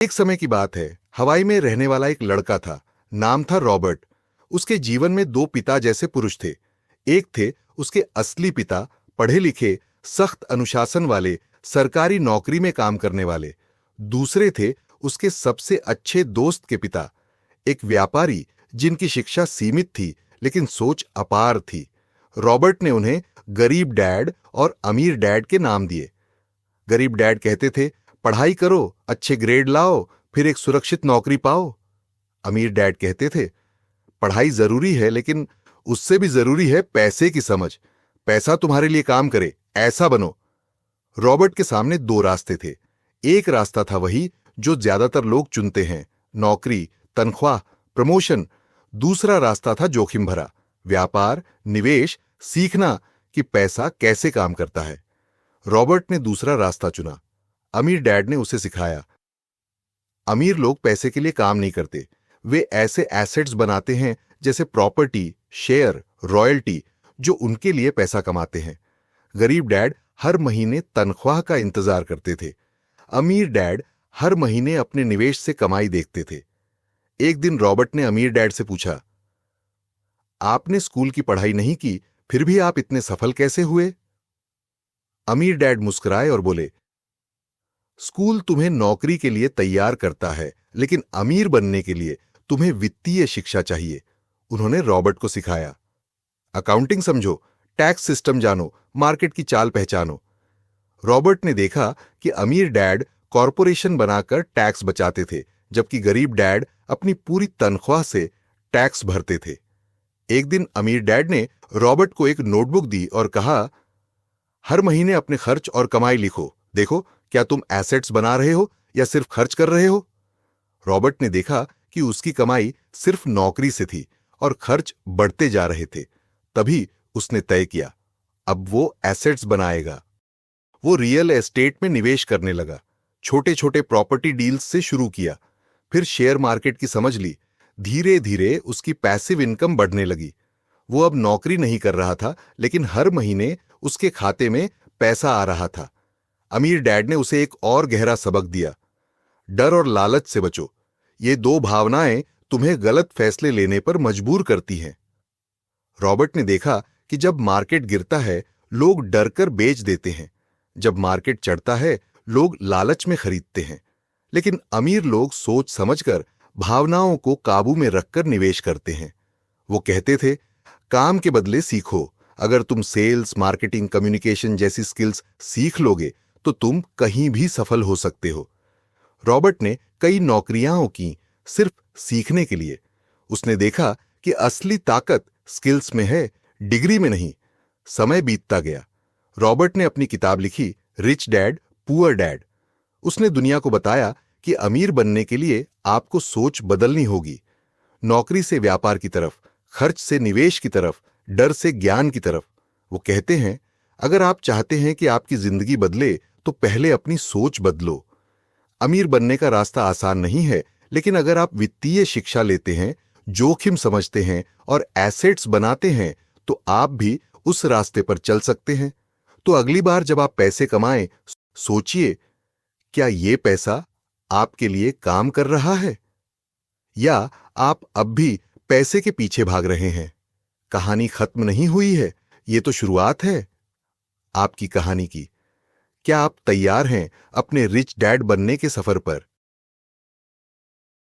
एक समय की बात है, हवाई में रहने वाला एक लड़का था। नाम था रॉबर्ट। उसके जीवन में दो पिता जैसे पुरुष थे। एक थे उसके असली पिता, पढ़े लिखे, सख्त अनुशासन वाले, सरकारी नौकरी में काम करने वाले। दूसरे थे उसके सबसे अच्छे दोस्त के पिता, एक व्यापारी जिनकी शिक्षा सीमित थी लेकिन सोच अपार थी। रॉबर्ट ने उन्हें गरीब डैड और अमीर डैड के नाम दिए। गरीब डैड कहते थे, पढ़ाई करो, अच्छे ग्रेड लाओ, फिर एक सुरक्षित नौकरी पाओ। अमीर डैड कहते थे, पढ़ाई जरूरी है लेकिन उससे भी जरूरी है पैसे की समझ। पैसा तुम्हारे लिए काम करे, ऐसा बनो। रॉबर्ट के सामने दो रास्ते थे। एक रास्ता था वही जो ज्यादातर लोग चुनते हैं, नौकरी, तनख्वाह, प्रमोशन। दूसरा रास्ता था जोखिम भरा, व्यापार, निवेश, सीखना कि पैसा कैसे काम करता है। रॉबर्ट ने दूसरा रास्ता चुना। अमीर डैड ने उसे सिखाया, अमीर लोग पैसे के लिए काम नहीं करते, वे ऐसे एसेट्स बनाते हैं जैसे प्रॉपर्टी, शेयर, रॉयल्टी, जो उनके लिए पैसा कमाते हैं। गरीब डैड हर महीने तनख्वाह का इंतजार करते थे। अमीर डैड हर महीने अपने निवेश से कमाई देखते थे। एक दिन रॉबर्ट ने अमीर डैड से पूछा, आपने स्कूल की पढ़ाई नहीं की, फिर भी आप इतने सफल कैसे हुए? अमीर डैड मुस्कुराए और बोले, स्कूल तुम्हें नौकरी के लिए तैयार करता है, लेकिन अमीर बनने के लिए तुम्हें वित्तीय शिक्षा चाहिए। उन्होंने रॉबर्ट को सिखाया, अकाउंटिंग समझो, टैक्स सिस्टम जानो, मार्केट की चाल पहचानो। रॉबर्ट ने देखा कि अमीर डैड कॉरपोरेशन बनाकर टैक्स बचाते थे, जबकि गरीब डैड अपनी पूरी तनख्वाह से टैक्स भरते थे। एक दिन अमीर डैड ने रॉबर्ट को एक नोटबुक दी और कहा, हर महीने अपने खर्च और कमाई लिखो, देखो क्या तुम एसेट्स बना रहे हो या सिर्फ खर्च कर रहे हो। रॉबर्ट ने देखा कि उसकी कमाई सिर्फ नौकरी से थी और खर्च बढ़ते जा रहे थे। तभी उसने तय किया, अब वो एसेट्स बनाएगा। वो रियल एस्टेट में निवेश करने लगा। छोटे छोटे प्रॉपर्टी डील्स से शुरू किया, फिर शेयर मार्केट की समझ ली। धीरे धीरे उसकी पैसिव इनकम बढ़ने लगी। वो अब नौकरी नहीं कर रहा था, लेकिन हर महीने उसके खाते में पैसा आ रहा था। अमीर डैड ने उसे एक और गहरा सबक दिया, डर और लालच से बचो। ये दो भावनाएं तुम्हें गलत फैसले लेने पर मजबूर करती हैं। रॉबर्ट ने देखा कि जब मार्केट गिरता है, लोग डरकर बेच देते हैं। जब मार्केट चढ़ता है, लोग लालच में खरीदते हैं। लेकिन अमीर लोग सोच समझकर, भावनाओं को काबू में रखकर निवेश करते हैं। वो कहते थे, काम के बदले सीखो। अगर तुम सेल्स, मार्केटिंग, कम्युनिकेशन जैसी स्किल्स सीख लोगे तो तुम कहीं भी सफल हो सकते हो। रॉबर्ट ने कई नौकरियां की सिर्फ सीखने के लिए। उसने देखा कि असली ताकत स्किल्स में है, डिग्री में नहीं। समय बीतता गया। रॉबर्ट ने अपनी किताब लिखी, रिच डैड पुअर डैड। उसने दुनिया को बताया कि अमीर बनने के लिए आपको सोच बदलनी होगी। नौकरी से व्यापार की तरफ, खर्च से निवेश की तरफ, डर से ज्ञान की तरफ। वो कहते हैं, अगर आप चाहते हैं कि आपकी जिंदगी बदले तो पहले अपनी सोच बदलो। अमीर बनने का रास्ता आसान नहीं है, लेकिन अगर आप वित्तीय शिक्षा लेते हैं, जोखिम समझते हैं और एसेट्स बनाते हैं तो आप भी उस रास्ते पर चल सकते हैं। तो अगली बार जब आप पैसे कमाएं, सोचिए, क्या ये पैसा आपके लिए काम कर रहा है या आप अब भी पैसे के पीछे भाग रहे हैं? कहानी खत्म नहीं हुई है, ये तो शुरुआत है आपकी कहानी की। क्या आप तैयार हैं अपने रिच डैड बनने के सफर पर?